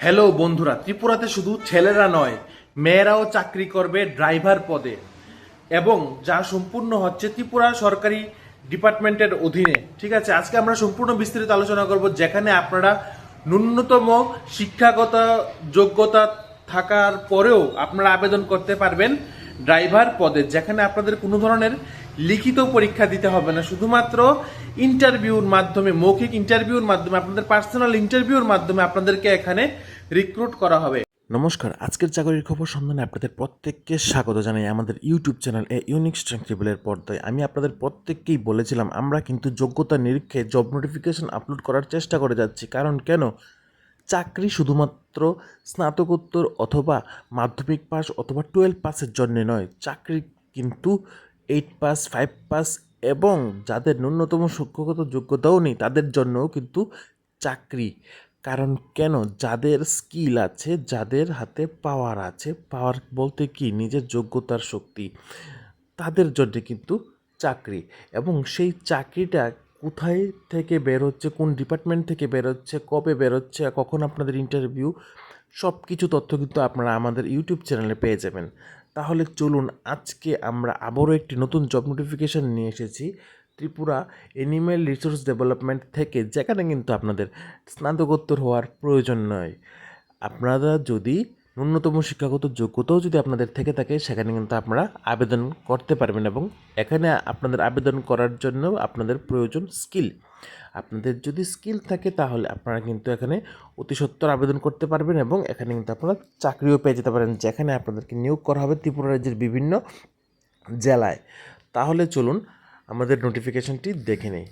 Hello বন্ধুরা, ত্রিপুরাতে শুধু ছেলেরা নয়, মেয়েরাও চাকরি করবে ড্রাইভার পদে, এবং যা সম্পূর্ণ হচ্ছে ত্রিপুরা সরকারি ডিপার্টমেন্টের অধীনে। ঠিক আছে, আজকে আমরা সম্পূর্ণ বিস্তারিত আলোচনা করব, যেখানে আপনারা ন্যূনতম শিক্ষাগত যোগ্যতা থাকার পরেও আপনারা আবেদন করতে পারবেন ড্রাইভার পদে, যেখানে আপনাদের কোনো ধরনের লিখিত পরীক্ষা দিতে হবে না, শুধুমাত্র ইন্টারভিউর মাধ্যমে, মৌখিক ইন্টারভিউর মাধ্যমে, আপনাদের পার্সোনাল ইন্টারভিউর মাধ্যমে আপনাদেরকে এখানে রিক্রুট করা হবে। নমস্কার, আজকের চাকরির খবর সন্ধানে আপনাদের প্রত্যেককে স্বাগত জানাই আমাদের YouTube channel a unique strength টেবিলের পর্দায়। আমি আপনাদের প্রত্যেককেই বলেছিলাম, আমরা কিন্তু যোগ্যতা নিরীক্ষে জব নোটিফিকেশন আপলোড করার চেষ্টা করে যাচ্ছি। কারণ কেন? চাকরি শুধুমাত্র স্নাতকোত্তর অথবা মাধ্যমিক পাস অথবা 12 পাসের জন্য নয়, চাকরি কিন্তু 8 পাস, 5 পাস এবং যাদের ন্যূনতম শিক্ষাগত যোগ্যতাও নেই তাদের জন্যও কিন্তু চাকরি। কারণ কেন? যাদের স্কিল আছে, যাদের হাতে পাওয়ার আছে, পাওয়ার বলতে কি নিজের যোগ্যতার শক্তি, তাদের জন্য কিন্তু চাকরি। এবং সেই চাকরিটা কোথায় থেকে বের হচ্ছে, কোন ডিপার্টমেন্ট থেকে বের হচ্ছে, কবে বের হচ্ছে, কখন আপনাদের ইন্টারভিউ, সব কিছু তথ্য কিন্তু আপনারা আমাদের ইউটিউব চ্যানেলে পেয়ে যাবেন। তাহলে চলুন, আজকে আমরা আবারও একটি নতুন জব নোটিফিকেশান নিয়ে এসেছি ত্রিপুরা অ্যানিম্যাল রিসোর্স ডেভেলপমেন্ট থেকে, যেখানে কিন্তু আপনাদের স্নাতকোত্তর হওয়ার প্রয়োজন নয়। আপনারা যদি ন্যূনতম শিক্ষাগত যোগ্যতাও যদি আপনাদের থেকে থাকে, সেখানে কিন্তু আপনারা আবেদন করতে পারবেন। এবং এখানে আপনাদের আবেদন করার জন্য আপনাদের প্রয়োজন স্কিল। আপনাদের যদি স্কিল থাকে তাহলে আপনারা কিন্তু এখানে অতি সত্বর আবেদন করতে পারবেন, এবং এখানে কিন্তু আপনারা চাকরিও পেয়ে যেতে পারেন, যেখানে আপনাদেরকে নিয়োগ করা হবে ত্রিপুরা রাজ্যের বিভিন্ন জেলায়। তাহলে চলুন আমাদের নোটিফিকেশনটি দেখে নেই।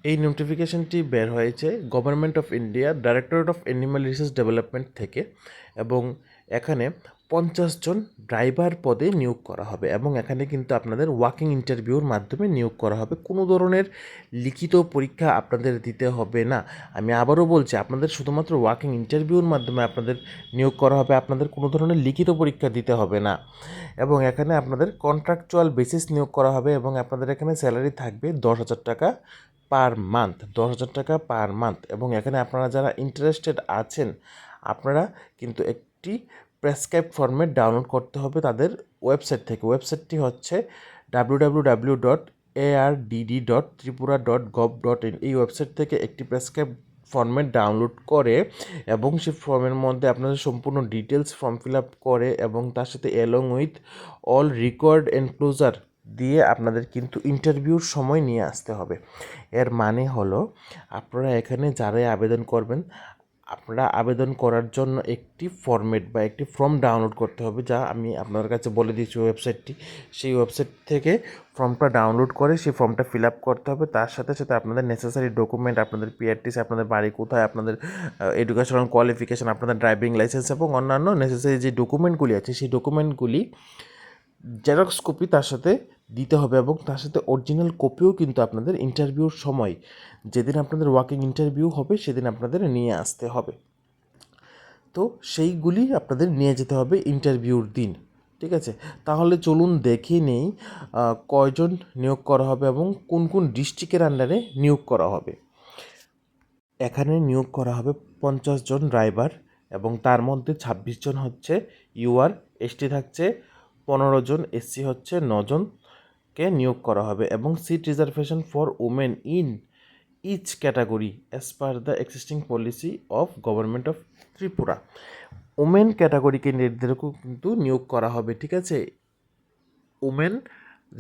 এই নোটিফিকেশনটি বের হয়েছে government of India, directorate of animal resource development থেকে, এবং এখানে 50 জন ড্রাইভার পদে নিয়োগ করা হবে। এবং এখানে কিন্তু আপনাদের ওয়াকিং ইন্টারভিউর মাধ্যমে নিয়োগ করা হবে, কোনো ধরনের লিখিত পরীক্ষা আপনাদের দিতে হবে না। আমি আবারও বলছি, আপনাদের শুধুমাত্র ওয়াকিং ইন্টারভিউর মাধ্যমে আপনাদের নিয়োগ করা হবে, আপনাদের কোনো ধরনের লিখিত পরীক্ষা দিতে হবে না। এবং এখানে আপনাদের কন্ট্রাকচুয়াল বেসিস নিয়োগ করা হবে, এবং আপনাদের এখানে স্যালারি থাকবে 10,000 টাকা পার মান্থ, 10,000 টাকা পার মান্থ। এবং এখানে আপনারা যারা ইন্টারেস্টেড আছেন, আপনারা কিন্তু একটি প্রেসক্রাইব ফরম্যাট ডাউনলোড করতে হবে তাদের ওয়েবসাইট থেকে। ওয়েবসাইটটি হচ্ছে www.ardd.tripura.gov.in। এই ওয়েবসাইট থেকে একটি প্রেসক্রাইব ফরম্যাট ডাউনলোড করে, এবং সেই ফর্মের মধ্যে আপনাদের সম্পূর্ণ ডিটেলস ফর্ম ফিল আপ করে, এবং তার সাথে along with all required enclosure দিয়ে আপনাদের কিন্তু ইন্টারভিউর সময় নিয়ে আসতে হবে। এর মানে হলো, আপনারা এখানে যারাই আবেদন করবেন, আপনারা আবেদন করার জন্য একটি ফরম্যাট বা একটি ফর্ম ডাউনলোড করতে হবে, যা আমি আপনার কাছে বলে দিচ্ছি ওয়েবসাইটটি। সেই ওয়েবসাইট থেকে ফর্মটা ডাউনলোড করে সেই ফর্মটা ফিল আপ করতে হবে। তার সাথে সাথে আপনাদের নেসেসারি ডকুমেন্ট, আপনাদের পিআরটিসি, আপনাদের বাড়ি কোথায়, আপনাদের এডুকেশনাল কোয়ালিফিকেশান, আপনাদের ড্রাইভিং লাইসেন্স এবং অন্যান্য নেসেসারি যে ডকুমেন্টগুলি আছে, সেই ডকুমেন্টগুলি জেরক্স কপি তার সাথে দিতে হবে। এবং তার সাথে অরিজিনাল কপিও কিন্তু আপনাদের ইন্টারভিউর সময়, যেদিন আপনাদের ওয়াকিং ইন্টারভিউ হবে, সেদিন আপনাদের নিয়ে আসতে হবে। তো সেইগুলি আপনাদের নিয়ে যেতে হবে ইন্টারভিউর দিন। ঠিক আছে, তাহলে চলুন দেখে নেই কয়জন নিয়োগ করা হবে এবং কোন কোন ডিস্ট্রিক্টের আন্ডারে নিয়োগ করা হবে। এখানে নিয়োগ করা হবে 50 জন ড্রাইভার, এবং তার মধ্যে 26 জন হচ্ছে ইউআর, এসটি থাকছে 15 জন, এসসি হচ্ছে 9 জনকে নিয়োগ করা হবে। এবং seat reservation for women in each category as per the existing policy of government of Tripura. Women ক্যাটাগরিকে নির্ধারকও কিন্তু নিয়োগ করা হবে। ঠিক আছে, ওমেন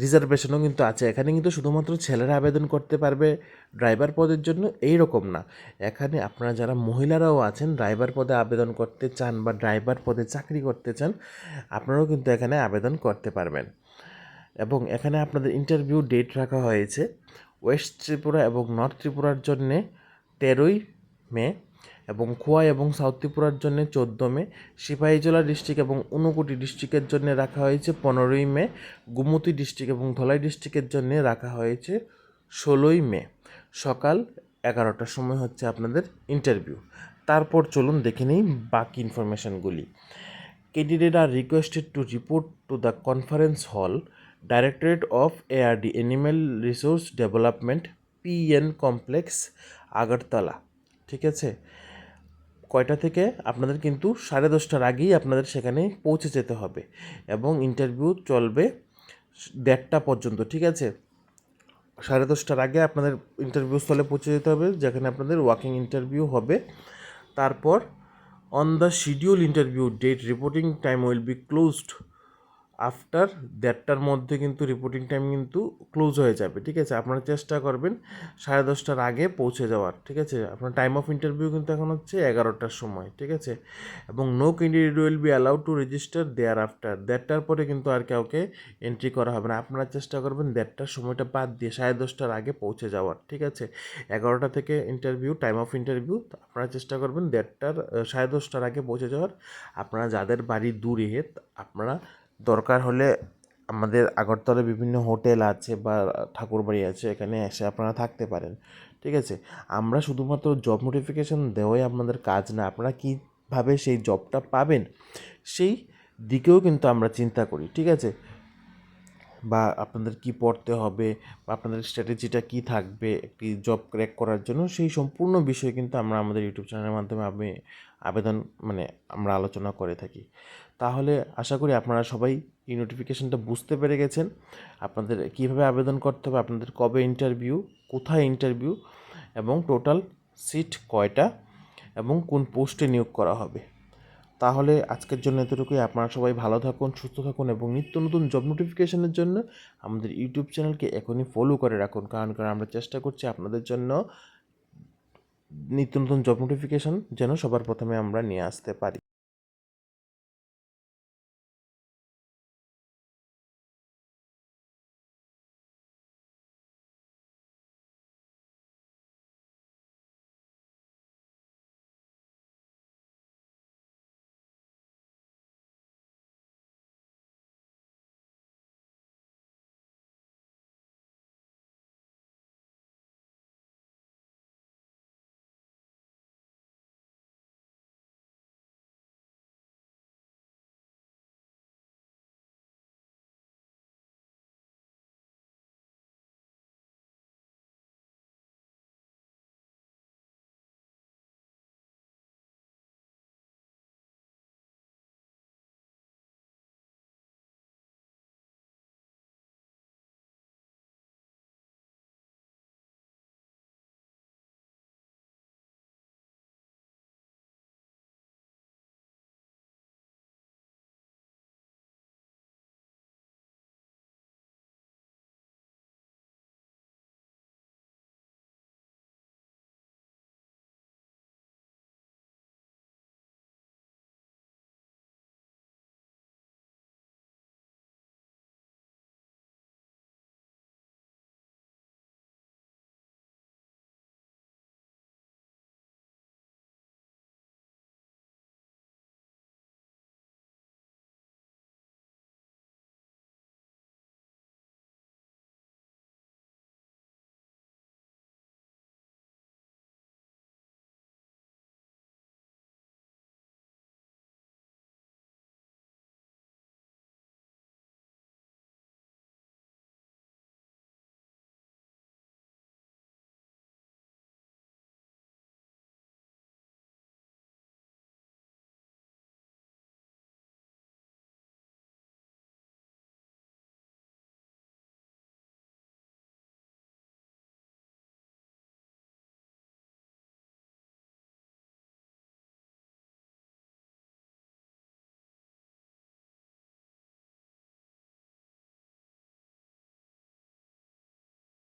রিজার্ভেশনও কিন্তু আছে। এখানে কিন্তু শুধুমাত্র ছেলেরা আবেদন করতে পারবে ড্রাইভার পদের জন্য, এই রকম না। এখানে আপনারা যারা মহিলারাও আছেন, ড্রাইভার পদে আবেদন করতে চান বা ড্রাইভার পদে চাকরি করতে চান, আপনারাও কিন্তু এখানে আবেদন করতে পারবেন। এবং এখানে আপনাদের ইন্টারভিউ ডেট রাখা হয়েছে ওয়েস্ট ত্রিপুরা এবং নর্থ ত্রিপুরার জন্যে 13ই মে, এবং খোয়াই এবং সাউথ ত্রিপুরার জন্য 14 মে, সিপাহীজলা ডিস্ট্রিক্ট এবং ঊনকোটি ডিস্ট্রিক্টের জন্য রাখা হয়েছে 15ই মে, গোমতী ডিস্ট্রিক্ট এবং ধলাই ডিস্ট্রিক্টের জন্য রাখা হয়েছে 16ই মে। সকাল 11টার সময় হচ্ছে আপনাদের ইন্টারভিউ। তারপর চলুন দেখে নিই বাকি ইনফরমেশানগুলি। Candidate are requested to report to the conference hall, directorate of ARD animal resource development, PN complex, Agartala. ঠিক আছে, কয়টা থেকে আপনাদের কিন্তু 10:30টার আগেই আপনাদের সেখানে পৌঁছে যেতে হবে এবং ইন্টারভিউ চলবে 1:30টা পর্যন্ত, ঠিক আছে? 10:30টার আগে আপনাদের ইন্টারভিউ স্থলে পৌঁছে যেতে হবে, যেখানে আপনাদের ওয়াকিং ইন্টারভিউ হবে। তারপর on the schedule interview date reporting time will be closed after 1:30টার মধ্যে কিন্তু রিপোর্টিং টাইম কিন্তু ক্লোজ হয়ে যাবে, ঠিক আছে? আপনারা চেষ্টা করবেন 10:30টার আগে পৌঁছে যাওয়ার, ঠিক আছে? আপনার টাইম অফ ইন্টারভিউ কিন্তু এখন হচ্ছে 11টার সময়, ঠিক আছে? এবং no candidate will be allowed to register thereafter. 1:30টার পরে কিন্তু আর কাউকে এন্ট্রি করা হবে না। আপনারা চেষ্টা করবেন 1:30টার সময়টা বাদ দিয়ে 10:30টার আগে পৌঁছে যাওয়ার, ঠিক আছে? 11টা থেকে ইন্টারভিউ, টাইম অফ ইন্টারভিউ, আপনারা চেষ্টা করবেন 10:30টার আগে পৌঁছে যাওয়ার। আপনারা যাদের বাড়ি দূরে আপনারা দরকার হলে আমাদের আগরতলায় বিভিন্ন হোটেল আছে বা ঠাকুরবাড়ি আছে, এখানে এসে আপনারা থাকতে পারেন, ঠিক আছে? আমরা শুধুমাত্র জব নোটিফিকেশন দেওয়াই আপনাদের কাজ না, আপনারা কীভাবে সেই জবটা পাবেন সেই দিকেও কিন্তু আমরা চিন্তা করি, ঠিক আছে? বা আপনাদের কি পড়তে হবে বা আপনাদের স্ট্র্যাটেজিটা কী থাকবে একটি জব ক্র্যাক করার জন্য, সেই সম্পূর্ণ বিষয় কিন্তু আমরা আমাদের ইউটিউব চ্যানেলের মাধ্যমে আবেদন আমরা আলোচনা করে থাকি। তাহলে আশা করি আপনারা সবাই এই নোটিফিকেশনটা বুঝতে পেরে গেছেন, আপনাদের কীভাবে আবেদন করতে হবে, আপনাদের কবে ইন্টারভিউ, কোথায় ইন্টারভিউ এবং টোটাল সিট কয়টা এবং কোন পোস্টে নিয়োগ করা হবে। তাহলে আজকের জন্য এতটুকুই। আপনারা সবাই ভালো থাকুন, সুস্থ থাকুন এবং নিত্য নতুন জব নোটিফিকেশনের জন্য আমাদের ইউটিউব চ্যানেলকে এখনই ফলো করে রাখুন, কারণ আমরা চেষ্টা করছি আপনাদের জন্য নিত্য নতুন জব নোটিফিকেশন যেন সবার প্রথমে আমরা নিয়ে আসতে পারি।